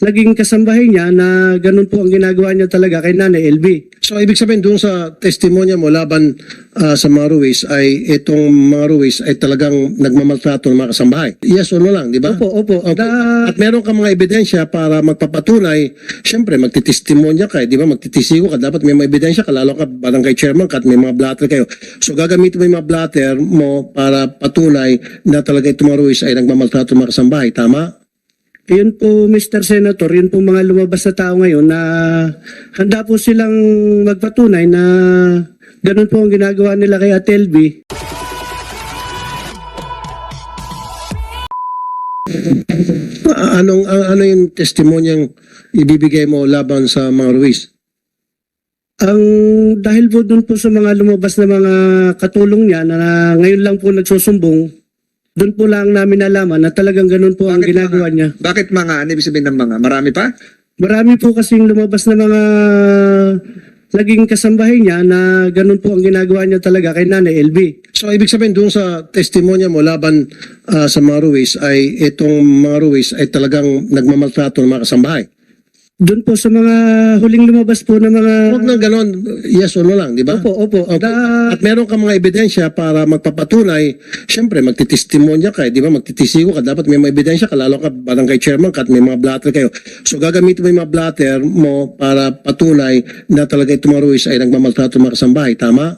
naging kasambahay niya na ganun po ang ginagawa niya talaga kay Nanay LB. So, ibig sabihin doon sa testimonya mo laban sa mga Ruiz ay itong mga Ruiz ay talagang nagmamaltrato ng mga kasambahay. Yes o no lang, di ba? Opo. Okay. At meron ka mga ebidensya para magpapatunay, syempre magtitestimonya ka, di ba? Magtitisigo ka, dapat may mga ebidensya ka, lalo ka barangay chairman ka at may mga blatter kayo. So, gagamitin mo yung mga blatter mo para patunay na talaga itong mga Ruiz ay nagmamaltrato ng mga kasambahay. Tama? Yun po, Mr. Senator, yun po mga lumabas na tao ngayon na handa po silang magpatunay na ganun po ang ginagawa nila kay Ate LB. Ano yung testimonyang ibibigay mo laban sa mga Ruiz? Dahil po dun po sa mga lumabas na mga katulong niya na ngayon lang po nagsusumbong, doon po lang namin nalaman na talagang ganun po ang ginagawa niya. Bakit mga? Ano ibig sabihin ng mga? Marami pa? Marami po kasing lumabas na mga naging kasambahay niya na ganun po ang ginagawa niya talaga kay Nanay LB. So, ibig sabihin doon sa testimonya mo laban sa mga Ruiz ay itong mga Ruiz ay talagang nagmamaltrato ng mga kasambahay. Doon po sa mga huling lumabas po na mga... Huwag nang ganon, yes o no lang, di ba? Opo. Okay. At meron ka mga ebidensya para magpapatunay, syempre magtitestimonya ka, di ba? Magtitisigo ka, dapat may mga ebidensya ka, lalo ka barangay chairman ka at may mga blatter kayo. So gagamitin mo yung mga blatter mo para patunay na talaga itong mga Ruiz ay nagmamaltrato ng mga kasambahay. Tama?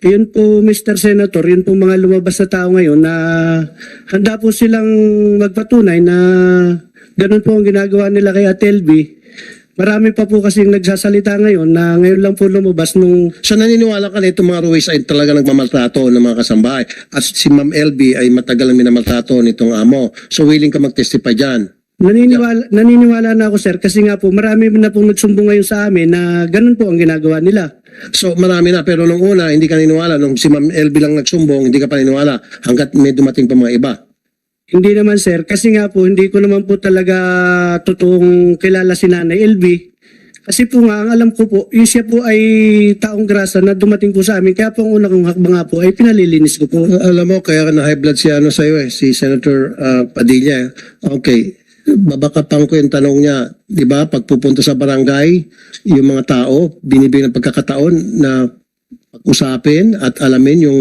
Yun po, Mr. Senator, yun po mga lumabas na tao ngayon na handa po silang magpatunay na ganun po ang ginagawa nila kay Ate LB. Marami pa po kasing nagsasalita ngayon na ngayon lang po lumabas nung... So naniniwala ka na itong mga Ruiz ay talaga nagmamaltrato ng mga kasambahay. At si Ma'am LB ay matagal na minamaltrato nitong amo. So willing ka mag-testify dyan. Naniniwala na ako, sir, kasi nga po marami na pong nagsumbong ngayon sa amin na ganun po ang ginagawa nila. So marami na, pero nung una hindi ka naniniwala. Nung si Ma'am LB lang nagsumbong, hindi ka pa naniniwala hanggat may dumating pa mga iba. Hindi naman, sir, kasi nga po hindi ko naman po talaga totoong kilala si Nanay LB. Kasi po nga, ang alam ko po, yung siya po ay taong grasa na dumating po sa amin. Kaya po ang una kong hakbang nga po ay pinalilinis ko po. Alam mo, kaya na high blood si sa'yo si Senator Padilla. Okay, babakapang ko yung tanong niya. Di ba, pagpupunta sa barangay, yung mga tao, binibigyan ng pagkakataon na pag-usapin at alamin yung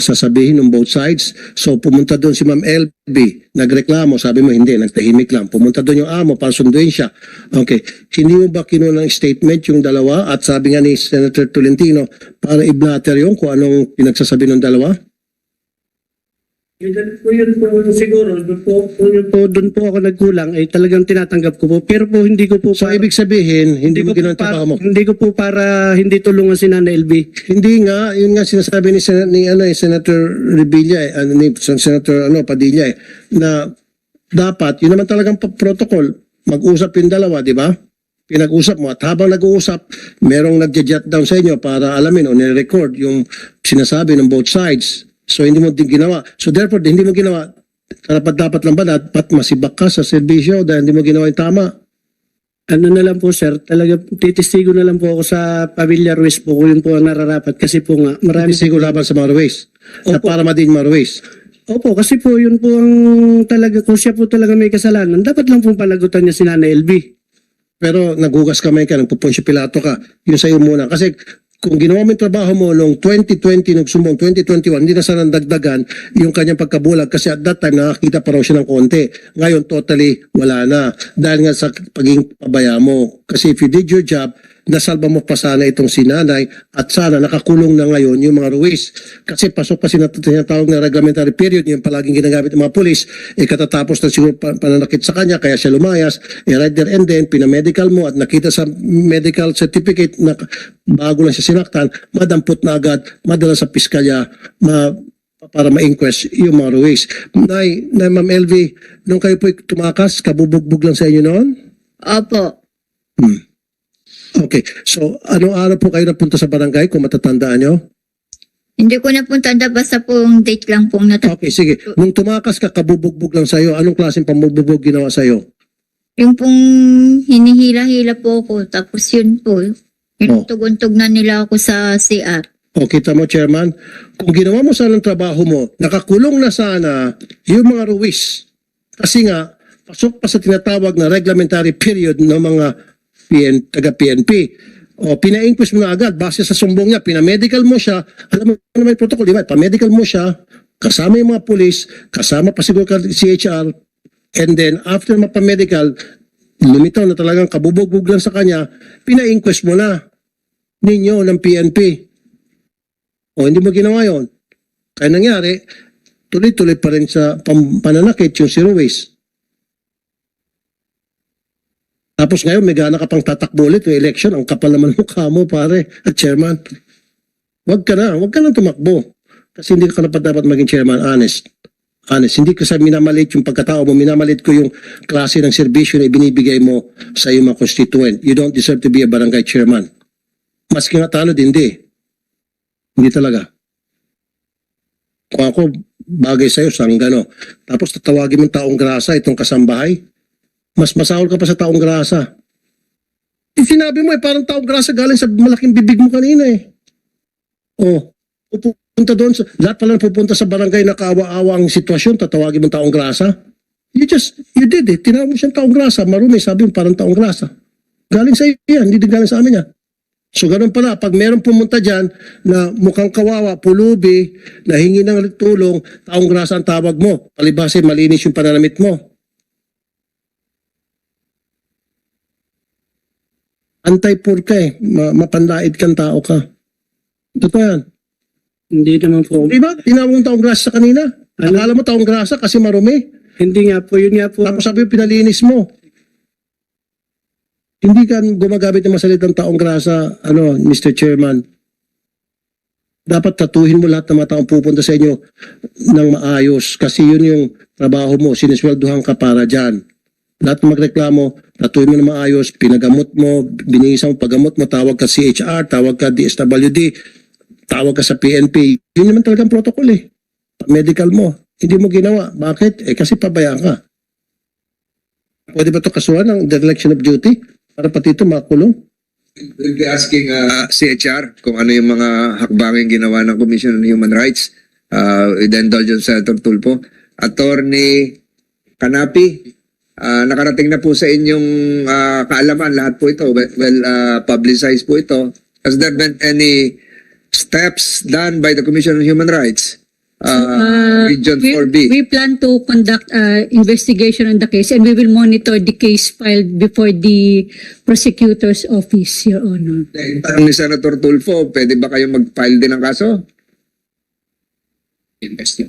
sasabihin ng both sides. So pumunta doon si Ma'am LB, nagreklamo, sabi mo hindi, nagtahimik lang. Pumunta doon yung amo para sunduin siya. Okay, hindi mo ba kinuha ng statement yung dalawa at sabi nga ni Senator Tolentino para i-blatter yung kung anong pinagsasabi ng dalawa? Yun po siguro, doon po ako nagkulang ay talagang tinatanggap ko po. Pero po hindi ko po So ibig sabihin, hindi mo ginawa ang trabaho mo? Hindi ko po para hindi tulungan si Nanay LB. Hindi nga, yun nga sinasabi ni Senator Revilla, Senator Padilla na dapat, yun naman talagang protocol, mag-usap yung dalawa, di ba? Pinag-usap mo at habang nag-uusap, merong nag-jot down sa inyo para alamin o nire-record yung sinasabi ng both sides. So hindi mo din ginawa. So therefore, hindi mo ginawa, dapat lang ba dapat masibak ka sa serbisyo dahil hindi mo ginawa yung tama? Ano na lang po, sir, talaga titistigo na lang po ako sa pamilya Ruiz po kung yun po ang nararapat. Kasi po nga, marami... Titistigo laban sa mga Ruiz. Na Opo. para mading mga Ruiz. Opo, kasi po yun po ang talaga, kung siya po talaga may kasalanan, dapat lang pong panagutan niya si Nanay LB. Pero naghugas kamay ka, nagpuponsyo pilato ka, yun sa'yo muna. Kasi kung ginawa mo yung trabaho mo noong 2020, nagsumbong 2021, hindi na sana dagdagan yung kanyang pagkabulag kasi at that time nakakita pa raw siya ng konti. Ngayon totally wala na dahil nga sa pagiging pabaya mo. Kasi if you did your job, nasalba mo pa sana itong sinanay at sana nakakulong na ngayon yung mga Ruiz. Kasi pasok pa sinatawag na reglementary period, yung palaging ginagamit ng mga pulis, katatapos na siguro pananakit sa kanya, kaya siya lumayas, right there and then, pinamedical mo at nakita sa medical certificate na bago lang siya sinaktan, madampot na agad, madala sa piskalya, para ma-inquest yung mga Ruiz. Nay, Ma'am LV, nung kayo po tumakas, kabubugbog lang sa inyo noon? Opo. Okay. So, anong araw po kayo napunta sa barangay kung matatandaan nyo? Hindi ko na po tanda, basta pong date lang pong natanda. Okay, sige. Nung tumakas ka, kabubugbog lang sa'yo. Anong klaseng pambubugbog ginawa sa'yo? Yung pong hinihila-hila po ako, tapos yun po, inutugon-tug na nila ako sa CR. O, kita mo, Chairman, kung ginawa mo sana ang trabaho mo, nakakulong na sana yung mga Ruiz. Kasi nga, pasok pa sa tinatawag na reglementary period ng mga taga-PNP. O, pina-inquest mo na agad, base sa sumbong niya, pinamedical mo siya, alam mo na may protocol, di ba? Pa-medical mo siya, kasama yung mga pulis, kasama pa siguro ka CHR, and then after mapamedical, lumitaw na talagang kabubog lang sa kanya, pina-inquest mo na ninyo ng PNP. O, hindi mo ginawa yun. Kaya nangyari, tuloy-tuloy pa rin sa pananakit yung si Ruiz. Tapos ngayon, may gana ka pang tatakbo ulit yung election. Ang kapal naman mukha mo, pare, at chairman. Huwag ka na tumakbo. Kasi hindi ka dapat maging chairman, honest. Hindi ko sa minamalit yung pagkatao mo, minamalit ko yung klase ng serbisyo na ibinibigay mo sa iyong mga constituent. You don't deserve to be a barangay chairman. Maski nga tanod, hindi. Hindi talaga. Kung ako, bagay sa'yo, sanggano. Tapos tatawagin mong taong grasa itong kasambahay, mas masahol ka pa sa taong grasa. Sinabi mo parang taong grasa galing sa malaking bibig mo kanina eh. Oh, pupunta doon, lahat pala pupunta sa barangay na kaawa-awa ang sitwasyon, tatawagin mo taong grasa. You did it. Tinawag mo siyang taong grasa, marumi, sabi mo parang taong grasa. Galing sa iyo yan, hindi din galing sa amin yan. So ganun pala, pag meron pumunta dyan na mukhang kawawa, pulubi, na hingi ng tulong, taong grasa ang tawag mo. Palibase, malinis yung pananamit mo. Anti-poor ka eh. Mapanlait kang tao ka. Totoo yan. Hindi naman po. Di ba? Tinawag mong taong grasa kanina. Akala mo taong grasa kasi marumi. Hindi nga po, yun nga po. Tapos sabi mo, pinalinis mo. Hindi ka gumagamit ng masalitang taong grasa, Mr. Chairman. Dapat tatuhin mo lahat ng mga taong pupunta sa inyo ng maayos. Kasi yun yung trabaho mo. Sinisweldohan ka para dyan. Lahat ng magreklamo, tatuhin mo na maayos, pinagamot mo, binigisa mo, paggamot mo, tawag ka CHR, tawag ka DSWD, tawag ka sa PNP. Yun naman talagang protocol eh. Medical mo. Hindi mo ginawa. Bakit? Kasi pabayaan ka. Pwede ba ito kasuhan ng dereliction of duty? Para pati ito makulong? We'll be asking CHR kung ano yung mga hakbangin ginawa ng Commission on Human Rights with the indulgence of Senator Tulfo. Attorney Canapi, nakarating na po sa inyong kaalaman lahat po ito. Well, publicized po ito. Has there been any steps done by the Commission on Human Rights? Region 4B. We plan to conduct investigation on the case and we will monitor the case filed before the prosecutor's office, Your Honor. Tanong ni Senator Tulfo, pwede ba kayo mag-file din ng kaso?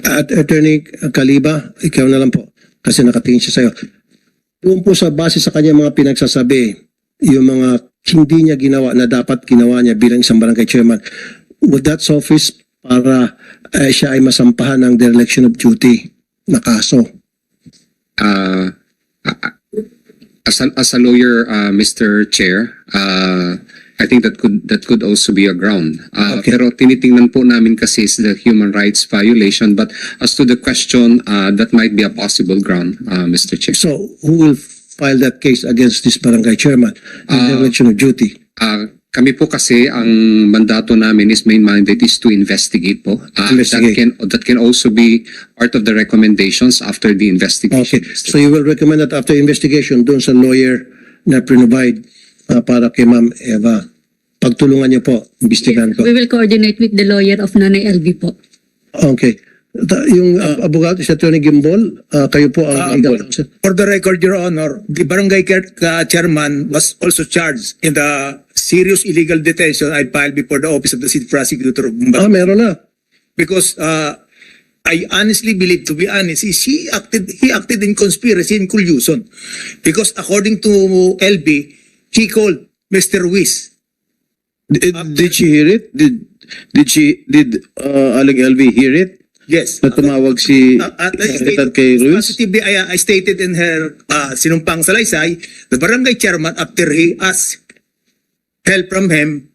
At Attorney Kaliba, ikaw na lang po. Kasi nakatingin siya sa'yo. Doon po sa base sa kanya mga pinagsasabi, yung mga hindi niya ginawa na dapat ginawa niya bilang isang barangay chairman, would that suffice para siya ay masampahan ng dereliction of duty na kaso? As a lawyer, Mr. Chair, I think that could also be a ground. Okay. Pero tinitingnan po namin kasi is the human rights violation. But as to the question, that might be a possible ground, Mr. Chair. So, who will file that case against this barangay chairman in dereliction of duty? Kami po kasi ang mandato namin is main mandate is to investigate po. Investigate. That can also be part of the recommendations after the investigation. Okay. So, you will recommend that after investigation doon sa lawyer na provide para kay Ma'am Eva. Pagtulungan niyo po, imbestigahan ko. We will coordinate with the lawyer of Nanay LV po. Okay. Yung abogado si Attorney Gimbol, kayo po ang For the record, Your Honor, the barangay chairman was also charged in the serious illegal detention I filed before the office of the city prosecutor of Mumbai. meron na. Because I honestly believe, to be honest, he acted in conspiracy and collusion. Because according to LB, he called Mr. Ruiz. Did she hear it? Did Aling LV hear it? Yes. Na tumawag si Stated, kay Ruiz? positively, I stated in her sinumpang salaysay, the barangay chairman, after he asked help from him,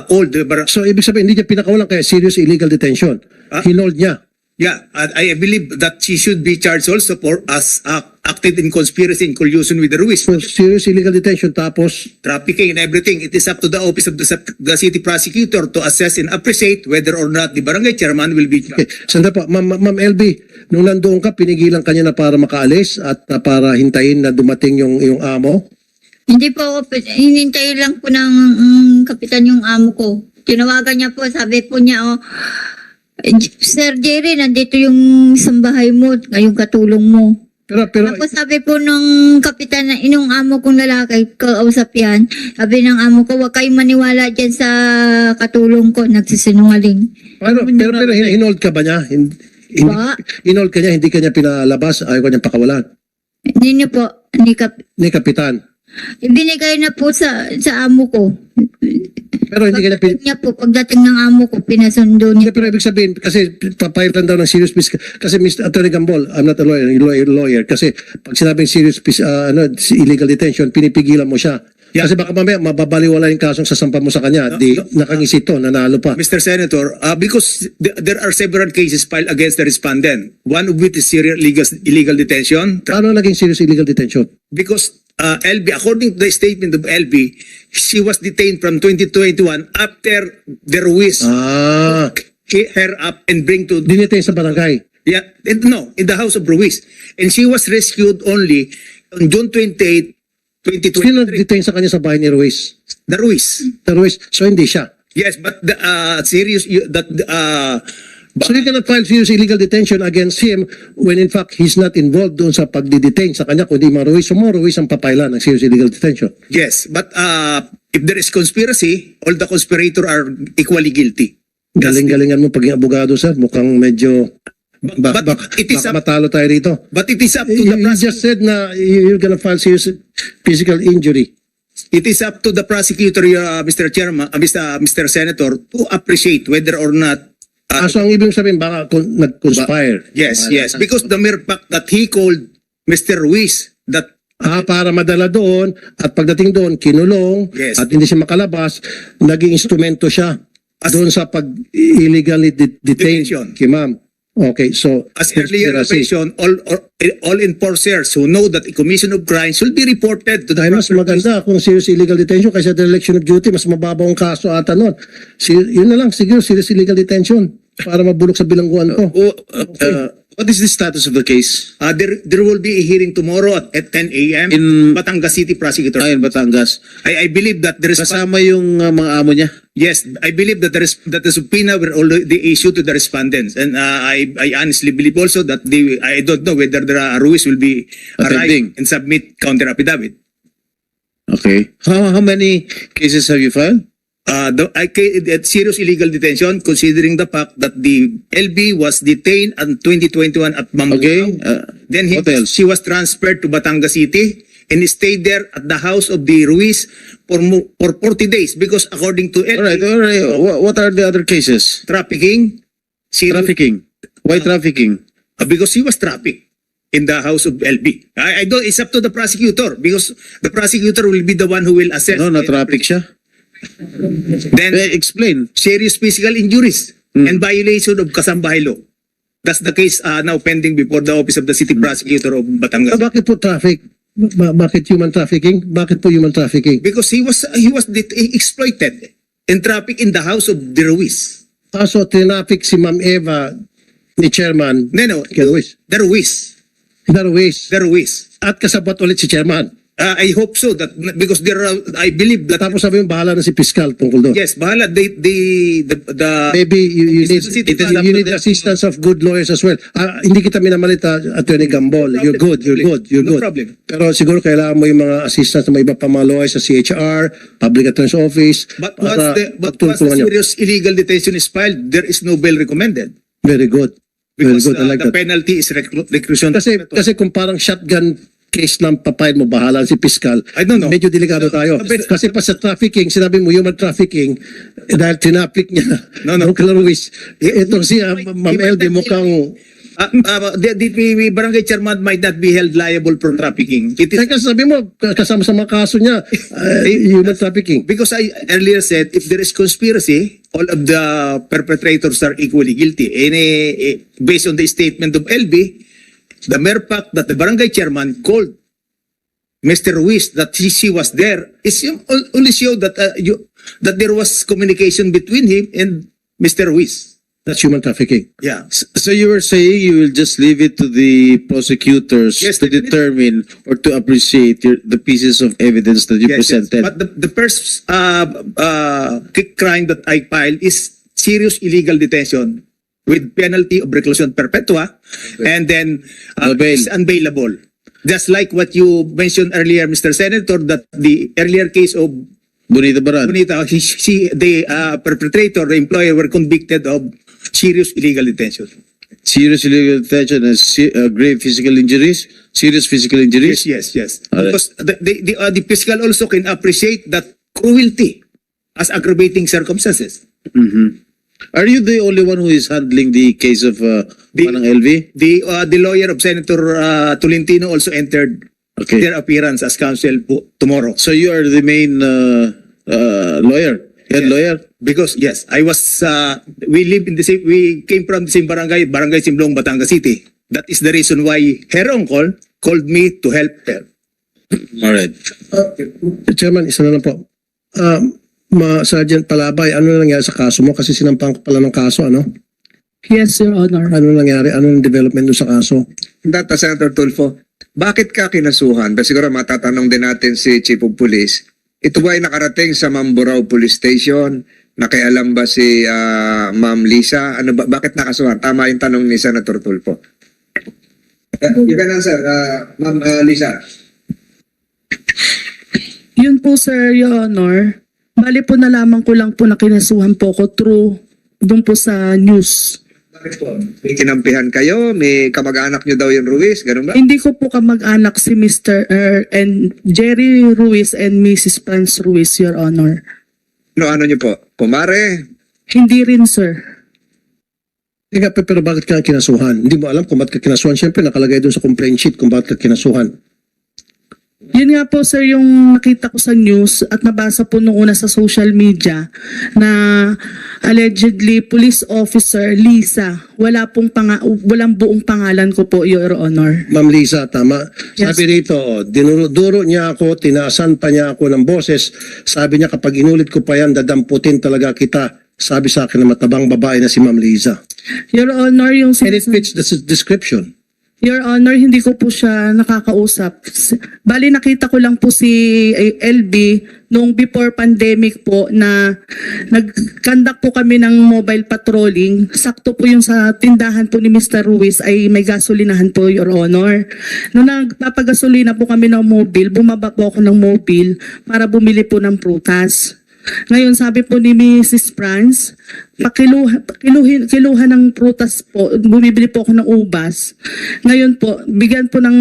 called the barangay. So, ibig sabihin, hindi niya pinakawalan kaya serious illegal detention. Hinold niya. Yeah, I believe that she should be charged also for as acted in conspiracy and collusion with the Ruiz. For serious illegal detention, tapos Trafficking and everything. It is up to the office of the city prosecutor to assess and appreciate whether or not the barangay chairman will be okay, charged. sanda po, Ma'am LB, nung nandoon ka, pinigilan kanya na para makaalis at para hintayin na dumating yung amo? Hindi po ako, hinintay lang po ng kapitan yung amo ko. Tinawagan niya po, sabi po niya, Sir Jerry, nandito yung sambahay mo, ngayong katulong mo. Pero Tapos sabi po nung kapitan, inong amo kong lalaki, kausap yan, sabi ng amo ko, huwag kayong maniwala dyan sa katulong ko, nagsisinungaling. pero hinold ka ba niya? Ba? Hinold ka niya, hindi ka niya pinalabas, ayaw ka niya pakawalan. Hindi niyo po, Ni Kapitan. ibinigay na po sa amo ko. Pero hindi ka niya Pagdating niya po, pagdating ng amo ko, pinasundo Hindi, niya. pero ibig sabihin, kasi papailan daw ng serious business. Kasi Mr. Attorney Gambol, I'm not a lawyer. Kasi pag sinabing serious illegal detention, pinipigilan mo siya. Yeah. Kasi baka mamaya mababaliwala yung kasong sasampa mo sa kanya. Nakangisi to, nanalo pa. Mr. Senator, because there are several cases filed against the respondent. One of which is serious illegal detention. Paano naging serious illegal detention? Because LB, according to the statement of LB, she was detained from 2021 after the Ruiz hit her up and bring to Dinitain sa barangay. in the house of Ruiz. And she was rescued only on June 28, Sino 2023. detain sa kanya sa bahay ni Ruiz? The Ruiz. So hindi siya. Yes, but the So you cannot file serious illegal detention against him when in fact he's not involved doon sa pagdidetain sa kanya, kundi mga Ruiz. So mga Ruiz ang papailan ng serious illegal detention. yes, but if there is conspiracy, all the conspirators are equally guilty. Galing-galingan mo paging abogado, sir. Mukhang medyo But it is up, matalo tayo rito. but it is up to You the just said na you're gonna file serious physical injury. it is up to the prosecutor, Mr. Chairman, Mr. Senator, to appreciate whether or not. So ang ibig sabihin, baka nag-conspire. Yes, because the mere fact that he called Mr. Ruiz that Para madala doon, at pagdating doon, kinulong, Yes. at hindi siya makalabas, naging instrumento siya doon sa pag-illegally detain Detention. kay ma'am. Okay, so as earlier conspiracy. mentioned, all enforcers who know that the commission of crimes should be reported to the Dahil mas maganda kung serious illegal detention kaysa dereliction of duty, mas mababaw ang kaso ata nun. Yun na lang, siguro serious illegal detention para mabulok sa bilangguan ko. What is the status of the case there will be a hearing tomorrow at 10 a.m. In- Batangas City Prosecutor. in Batangas? I believe that there is Kasama yung mga amo niya? yes, I believe that that the subpoena were already issued to the respondents, and I honestly believe also that I don't know whether the Ruiz will be Attending. arrive and submit counter affidavit. Okay. How many cases have you filed? Serious illegal detention, considering the fact that the LB was detained in 2021 at Mambuao. Okay. Then What else? she was transferred to Batangas City and stayed there at the house of the Ruiz for 40 days because according to LB, All right. What are the other cases? trafficking, Trafficking. Why trafficking? because he was trafficked in the house of LB. I don't. It's up to the prosecutor because the prosecutor will be the one who will assess. No, na-traffic siya. Then Explain. serious physical injuries and violation of Kasambahay law. That's the case now pending before the office of the city prosecutor of Batangas. Bakit po traffic? Bakit human trafficking? Bakit po human trafficking? Because he was exploited and trafficked in the house of the Ruiz. So tinapik si Ma'am Eva ni Chairman No, kay Ruiz. the Ruiz. The Ruiz. The Ruiz. At kasabot ulit si Chairman. I hope so that because there are, I believe that Tapos sabi mo, bahala na si Piskal tungkol doon. yes, bahala the Maybe you need, City you need assistance of good lawyers as well. Hindi kita minamalita, Attorney Gambol. You're good. No problem. Pero siguro kailangan mo yung mga assistance ng mga iba pa mga lawyers sa CHR, Public Attorney's Office. But para once the pagtulungan nyo. serious illegal detention is filed, there is no bail recommended. Very good. Very Because good. I like the that. penalty is reclusion. Kasi kung parang shotgun case ng papayad mo, bahala si Piskal. I don't know. Medyo delikado tayo. Kasi pa sa trafficking, sinabi mo human trafficking, dahil tinapik niya. No. Nung kay Ruiz. Itong si Ma'am LD mukhang... The barangay chairman might not be held liable for trafficking. It is Teka, sabi mo, kasama sa mga kaso niya, human trafficking. because I earlier said if there is conspiracy, all of the perpetrators are equally guilty. Based on the statement of LB, the mere fact that the barangay chairman called Mr. Ruiz that she was there is only show that that there was communication between him and Mr. Ruiz. That's human trafficking. Yeah. So you were saying you will just leave it to the prosecutors Yes, to determine or to appreciate the pieces of evidence that you Yes, yes. presented. But the first crime that I filed is serious illegal detention with penalty of reclusion perpetua, and then No bail. is unbailable. Just like what you mentioned earlier, Mr. Senator, that the earlier case of Bonita Baran. Bonita, the perpetrator, the employer, were convicted of serious illegal detention. Serious illegal detention and grave physical injuries? Serious physical injuries? Yes. All right. Because the fiscal also can appreciate that cruelty as aggravating circumstances. Are you the only one who is handling the case of Manang LV? The lawyer of Senator Tolentino also entered Okay. their appearance as counsel tomorrow. So you are the main lawyer, head Yes. lawyer? Because yes, I was we came from the same barangay Simlong, Batangas City. That is the reason why her uncle called me to help her. All right. Chairman, isa na lang po. Sergeant Palabay, ano nangyari sa kaso mo? Kasi sinampang ko pala ng kaso, ano? Yes, Your Honor. Ano nangyari? Ano ang development doon sa kaso? Data, Senator Tulfo, bakit ka kinasuhan? Pero siguro matatanong din natin si Chief of Police. Ito ba ay nakarating sa Mamburao Police Station? Nakialam ba si Ma'am Lisa? Ano ba, bakit nakasuhan? Tama yung tanong ni Senator Tulfo. You can answer, Ma'am Lisa. Yun po, sir, Your Honor. Bali po nalaman ko lang po na kinasuhan po ko through doon po sa news. Bakit po? May kinampihan kayo? May kamag-anak nyo daw yung Ruiz? Ganun ba? Hindi ko po kamag-anak si Mr. and Jerry Ruiz and Mrs. Franz Ruiz, Your Honor. Ano nyo po? Pumare? Hindi rin, sir. Teka, pero bakit ka kinasuhan? Hindi mo alam kung bakit ka kinasuhan. Siyempre, nakalagay doon sa complaint sheet kung bakit ka kinasuhan. Yun nga po, sir, yung nakita ko sa news at nabasa po nung una sa social media na allegedly police officer Lisa, walang buong pangalan ko po, Your Honor. Ma'am Lisa, tama. Yes. Sabi rito, dinuro niya ako, tinaasan pa niya ako ng boses. Sabi niya, kapag inulit ko pa yan, dadamputin talaga kita. Sabi sa akin na matabang babae na si Ma'am Lisa. Your Honor, yung And it fits the description. Your Honor, hindi ko po siya nakakausap. Bali, nakita ko lang po si LB noong before pandemic po na nag-conduct po kami ng mobile patrolling. Sakto po yung sa tindahan po ni Mr. Ruiz ay may gasolinahan po, Your Honor. Noong nagpapagasolina po kami ng mobile, bumaba po ako ng mobile para bumili po ng prutas. Ngayon sabi po ni Mrs. Franz, kiluha ng prutas po, bumibili po ako ng ubas. Ngayon po, bigyan po ng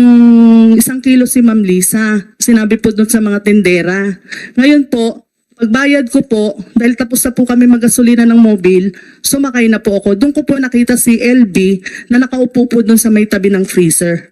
1 kilo si Ma'am Lisa. Sinabi po doon sa mga tendera. Ngayon po, pagbayad ko po, dahil tapos na po kami magasolina ng mobile, sumakay na po ako. Doon ko po nakita si LB na nakaupo po doon sa may tabi ng freezer.